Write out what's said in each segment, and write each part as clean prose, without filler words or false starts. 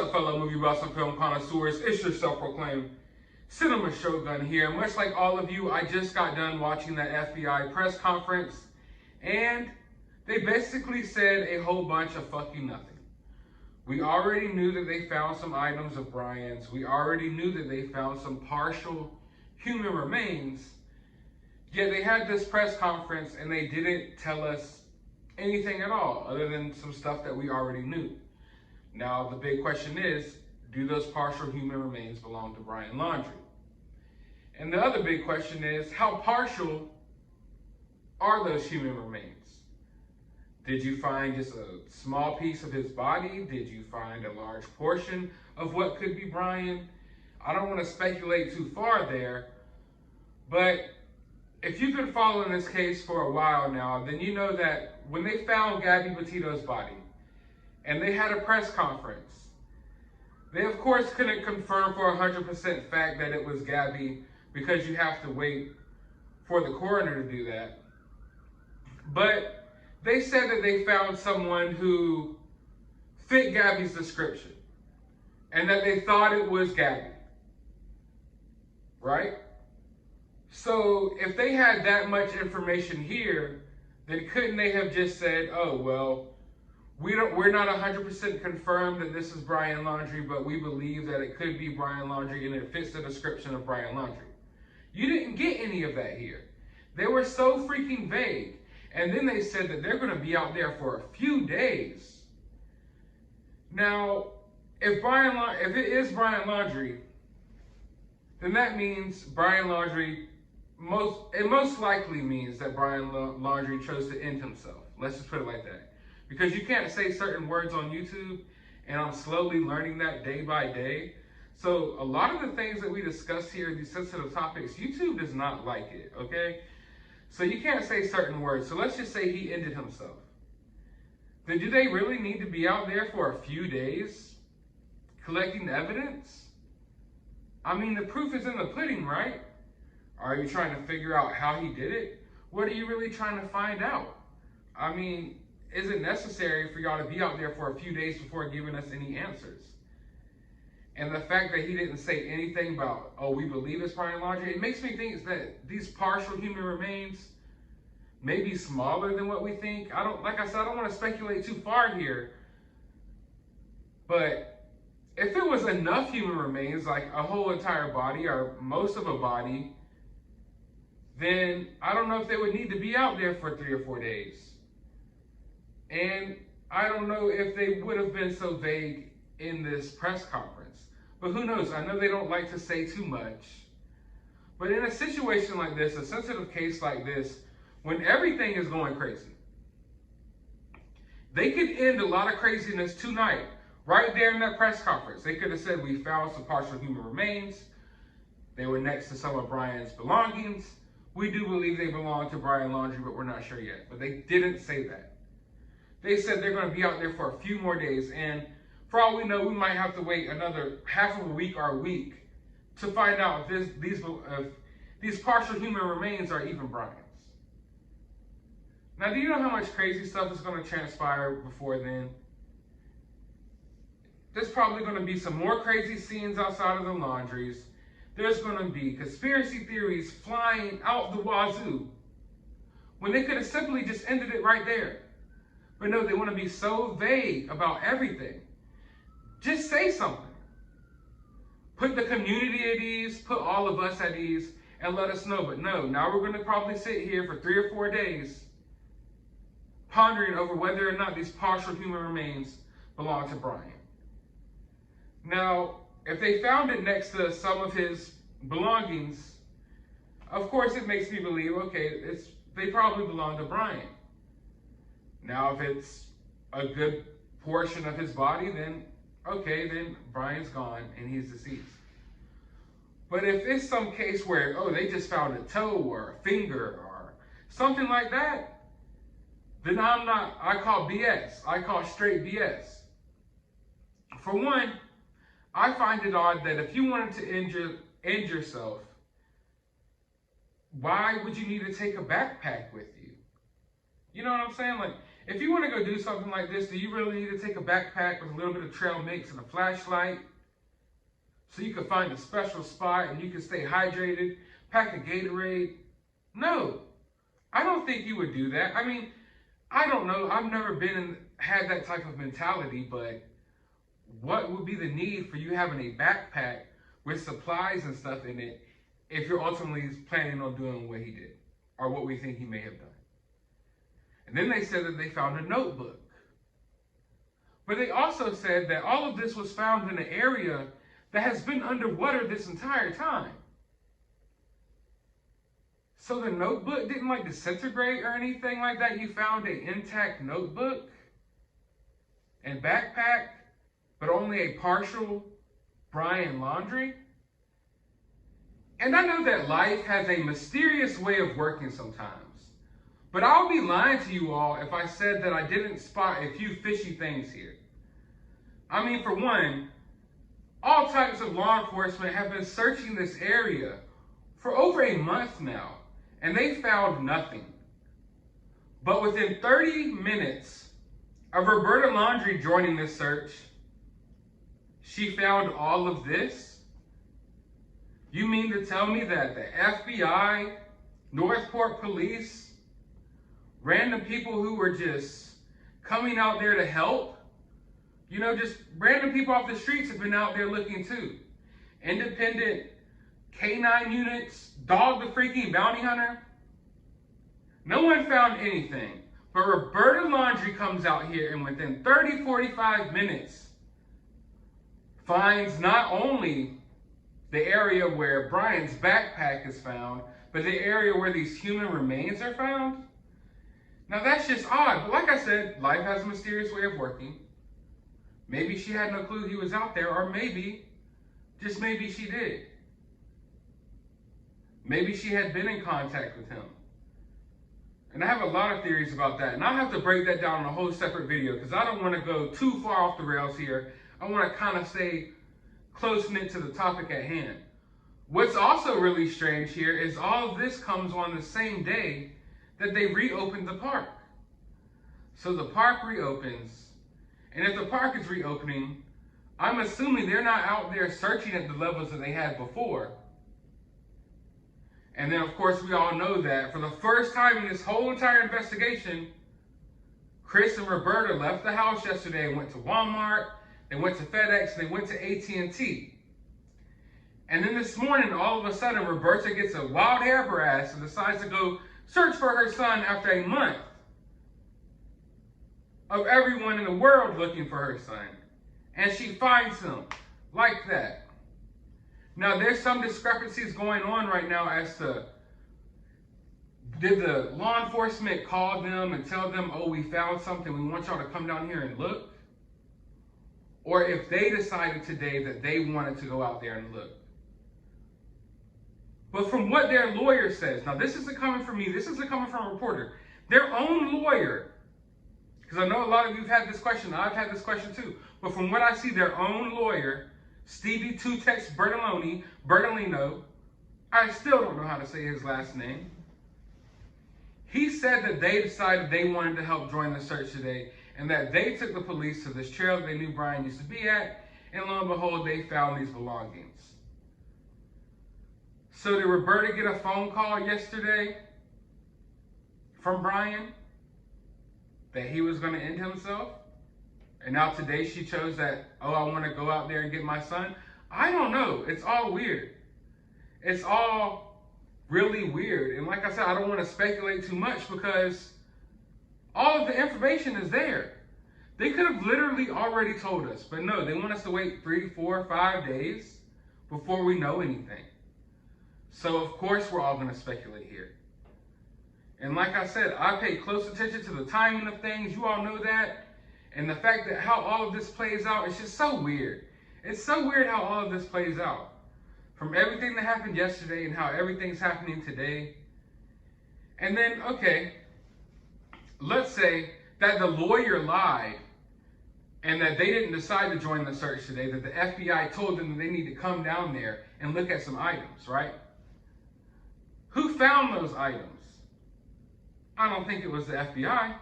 up, fellow movie buffs and film connoisseurs? It's your self-proclaimed cinema shogun here. Much like all of you, I just got done watching that FBI press conference, and they basically said a whole bunch of fucking nothing. We already knew that they found some items of Brian's. We already knew that they found some partial human remains. Yet they had this press conference and they didn't tell us anything at all other than some stuff that we already knew. Now, the big question is, do those partial human remains belong to Brian Laundrie? And the other big question is, how partial are those human remains? Did you find just a small piece of his body? Did you find a large portion of what could be Brian? I don't want to speculate too far there, but if you've been following this case for a while now, then you know that when they found Gabby Petito's body and they had a press conference, they of course couldn't confirm for 100% fact that it was Gabby, because you have to wait for the coroner to do that. But they said that they found someone who fit Gabby's description and that they thought it was Gabby, right? So if they had that much information here, then couldn't they have just said, oh, well, we're not 100% confirmed that this is Brian Laundrie, but we believe that it could be Brian Laundrie and it fits the description of Brian Laundrie. You didn't get any of that here. They were so freaking vague. And then they said that they're going to be out there for a few days. Now, if it is Brian Laundrie, then that means Brian Laundrie, it most likely means that Brian Laundrie chose to end himself. Let's just put it like that. Because you can't say certain words on YouTube, and I'm slowly learning that day by day. So a lot of the things that we discuss here, these sensitive topics, YouTube does not like it, okay? So you can't say certain words. So let's just say he ended himself. Then do they really need to be out there for a few days collecting evidence? I mean, the proof is in the pudding, right? Are you trying to figure out how he did it? What are you really trying to find out? I mean, is it necessary for y'all to be out there for a few days before giving us any answers? And the fact that he didn't say anything about, oh, we believe it's Brian Laundrie, it makes me think that these partial human remains may be smaller than what we think. Like I said, I don't want to speculate too far here. But if it was enough human remains, like a whole entire body or most of a body, then I don't know if they would need to be out there for 3 or 4 days. And I don't know if they would have been so vague in this press conference. But who knows? I know they don't like to say too much. But in a situation like this, a sensitive case like this, when everything is going crazy, they could end a lot of craziness tonight, right there in that press conference. They could have said, we found some partial human remains. They were next to some of Brian's belongings. We do believe they belong to Brian Laundrie, but we're not sure yet. But they didn't say that. They said they're going to be out there for a few more days, and for all we know, we might have to wait another half of a week or a week to find out if these partial human remains are even Brian's. Now, do you know how much crazy stuff is going to transpire before then? There's probably going to be some more crazy scenes outside of the laundries. There's going to be conspiracy theories flying out the wazoo when they could have simply just ended it right there. But no, they want to be so vague about everything. Just say something. Put the community at ease, put all of us at ease, and let us know. But no, now we're going to probably sit here for 3 or 4 days pondering over whether or not these partial human remains belong to Brian. Now, if they found it next to some of his belongings, of course it makes me believe, okay, they probably belong to Brian. Now, if it's a good portion of his body, then okay, then Brian's gone and he's deceased. But if it's some case where, oh, they just found a toe or a finger or something like that, then I call BS. I call straight BS. For one, I find it odd that if you wanted to end yourself, why would you need to take a backpack with you? You know what I'm saying? Like, If you want to go do something like this, do you really need to take a backpack with a little bit of trail mix and a flashlight so you can find a special spot and you can stay hydrated, pack a Gatorade? No, I don't think you would do that. I mean, I don't know. I've never had that type of mentality, but what would be the need for you having a backpack with supplies and stuff in it if you're ultimately planning on doing what he did or what we think he may have done? And then they said that they found a notebook. But they also said that all of this was found in an area that has been underwater this entire time. So the notebook didn't like disintegrate or anything like that. You found an intact notebook and backpack, but only a partial Brian Laundrie. And I know that life has a mysterious way of working sometimes. But I'll be lying to you all if I said that I didn't spot a few fishy things here. I mean, for one, all types of law enforcement have been searching this area for over a month now, and they found nothing. But within 30 minutes of Roberta Laundrie joining this search, she found all of this? You mean to tell me that the FBI, Northport Police, random people who were just coming out there to help, you know, just random people off the streets have been out there looking too. Independent K9 units, Dog the freaking bounty hunter. No one found anything. But Roberta Laundrie comes out here and within 30, 45 minutes finds not only the area where Brian's backpack is found, but the area where these human remains are found. Now that's just odd, but like I said, life has a mysterious way of working. Maybe she had no clue he was out there, or maybe, just maybe she did. Maybe she had been in contact with him. And I have a lot of theories about that, and I'll have to break that down in a whole separate video because I don't want to go too far off the rails here. I want to kind of stay close-knit to the topic at hand. What's also really strange here is all of this comes on the same day that they reopened the park. So the park reopens, and if the park is reopening, I'm assuming they're not out there searching at the levels that they had before. And then of course we all know that for the first time in this whole entire investigation, Chris and Roberta left the house yesterday and went to Walmart, they went to FedEx, and they went to AT&T. And then this morning, all of a sudden, Roberta gets a wild hair up her ass and decides to go search for her son after a month of everyone in the world looking for her son. And she finds him like that. Now, there's some discrepancies going on right now as to, did the law enforcement call them and tell them, oh, we found something, we want y'all to come down here and look? Or if they decided today that they wanted to go out there and look. But from what their lawyer says, now this isn't coming from me, this isn't coming from a reporter. Their own lawyer, because I know a lot of you have had this question, I've had this question too, but from what I see, their own lawyer, Stevie Two-Tex Bertolino, I still don't know how to say his last name. He said that they decided they wanted to help join the search today, and that they took the police to this trail that they knew Brian used to be at, and lo and behold, they found these belongings. So did Roberta get a phone call yesterday from Brian that he was going to end himself? And now today she chose that, oh, I want to go out there and get my son? I don't know. It's all weird. It's all really weird. And like I said, I don't want to speculate too much because all of the information is there. They could have literally already told us, but no, they want us to wait 3, 4, 5 days before we know anything. So of course we're all going to speculate here. And like I said, I pay close attention to the timing of things. You all know that. And the fact that how all of this plays out, it's just so weird. It's so weird how all of this plays out. From everything that happened yesterday and how everything's happening today. And then, okay, let's say that the lawyer lied and that they didn't decide to join the search today, that the FBI told them that they need to come down there and look at some items, right? Who found those items? I don't think it was the FBI.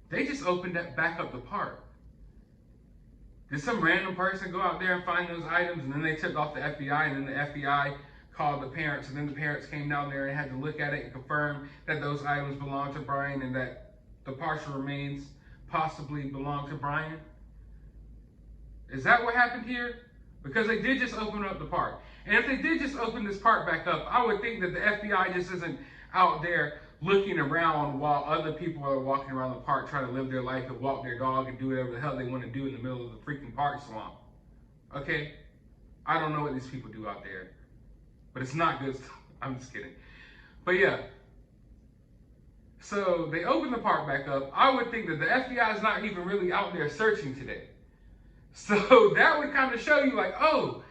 They just opened that back up the park. Did some random person go out there and find those items, and then they tipped off the FBI, and then the FBI called the parents, and then the parents came down there and had to look at it and confirm that those items belonged to Brian and that the partial remains possibly belong to Brian? Is that what happened here? Because they did just open up the park. And if they did just open this park back up, I would think that the FBI just isn't out there looking around while other people are walking around the park trying to live their life and walk their dog and do whatever the hell they want to do in the middle of the freaking park swamp. Okay? I don't know what these people do out there. But it's not good stuff. I'm just kidding. But yeah. So they opened the park back up. I would think that the FBI is not even really out there searching today. So that would kind of show you like, oh,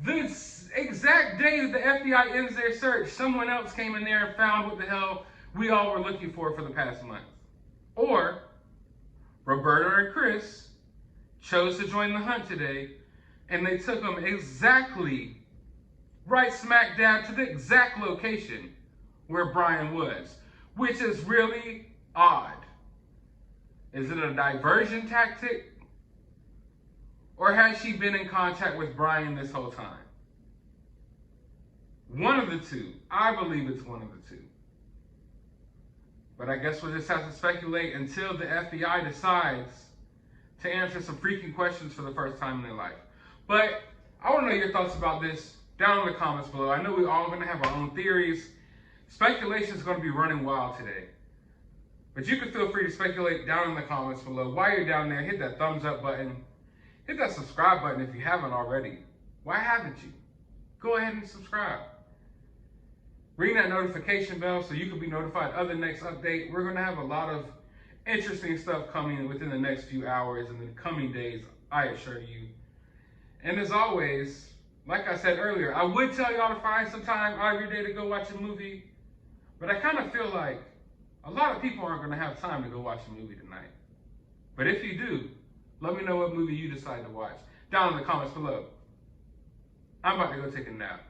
this exact day that the FBI ends their search, someone else came in there and found what the hell we all were looking for the past month. Or Roberta and Chris chose to join the hunt today, and they took them exactly right smack dab to the exact location where Brian was, which is really odd. Is it a diversion tactic? Or has she been in contact with Brian this whole time? One of the two. I believe it's one of the two. But I guess we'll just have to speculate until the FBI decides to answer some freaking questions for the first time in their life. But I want to know your thoughts about this down in the comments below. I know we're all going to have our own theories. Speculation is going to be running wild today. But you can feel free to speculate down in the comments below. While you're down there, hit that thumbs up button. Hit that subscribe button if you haven't already. Why haven't you? Go ahead and subscribe. Ring that notification bell so you can be notified of the next update. We're going to have a lot of interesting stuff coming within the next few hours and the coming days, I assure you. And as always, like I said earlier, I would tell y'all to find some time every day to go watch a movie, but I kind of feel like a lot of people aren't going to have time to go watch a movie tonight. But if you do, let me know what movie you decide to watch down in the comments below. I'm about to go take a nap.